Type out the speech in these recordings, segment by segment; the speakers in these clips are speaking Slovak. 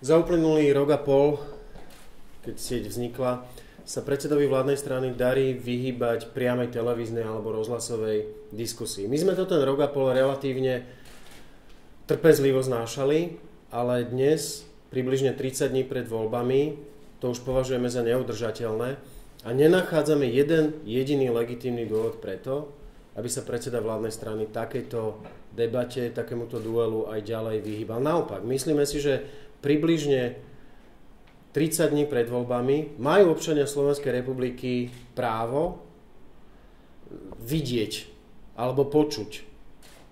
Za uplynulý rok a pol, keď sieť vznikla, sa predsedovi vládnej strany darí vyhýbať priamej televíznej alebo rozhlasovej diskusii. My sme to ten rok a pol relatívne trpezlivo znášali, ale dnes, približne 30 dní pred voľbami, to už považujeme za neudržateľné a nenachádzame jeden jediný legitímny dôvod preto, aby sa predseda vládnej strany takejto debate, takémuto duelu aj ďalej vyhýbal. Naopak, myslíme si, že približne 30 dní pred voľbami majú občania Slovenskej republiky právo vidieť alebo počuť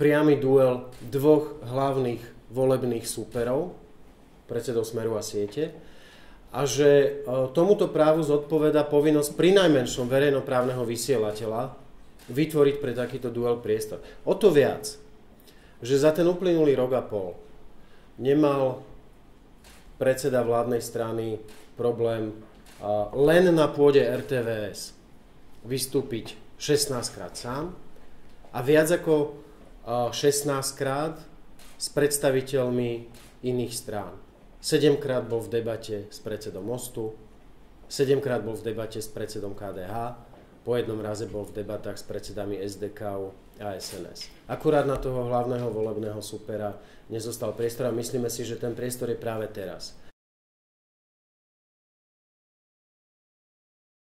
priamy duel dvoch hlavných volebných súperov, predsedov Smeru a Siete, a že tomuto právu zodpovedá povinnosť prinajmenšom verejnoprávneho vysielateľa vytvoriť pre takýto duel priestor. O to viac, že za ten uplynulý rok a pol nemal predseda vládnej strany problém len na pôde RTVS vystúpiť 16 krát sám a viac ako 16 krát s predstaviteľmi iných strán. 7 krát bol v debate s predsedom Mostu, 7 krát bol v debate s predsedom KDH, po jednom raze bol v debatách s predsedami SDK a SNS. Akurát na toho hlavného volebného supera nezostal priestor a myslíme si, že ten priestor je práve teraz.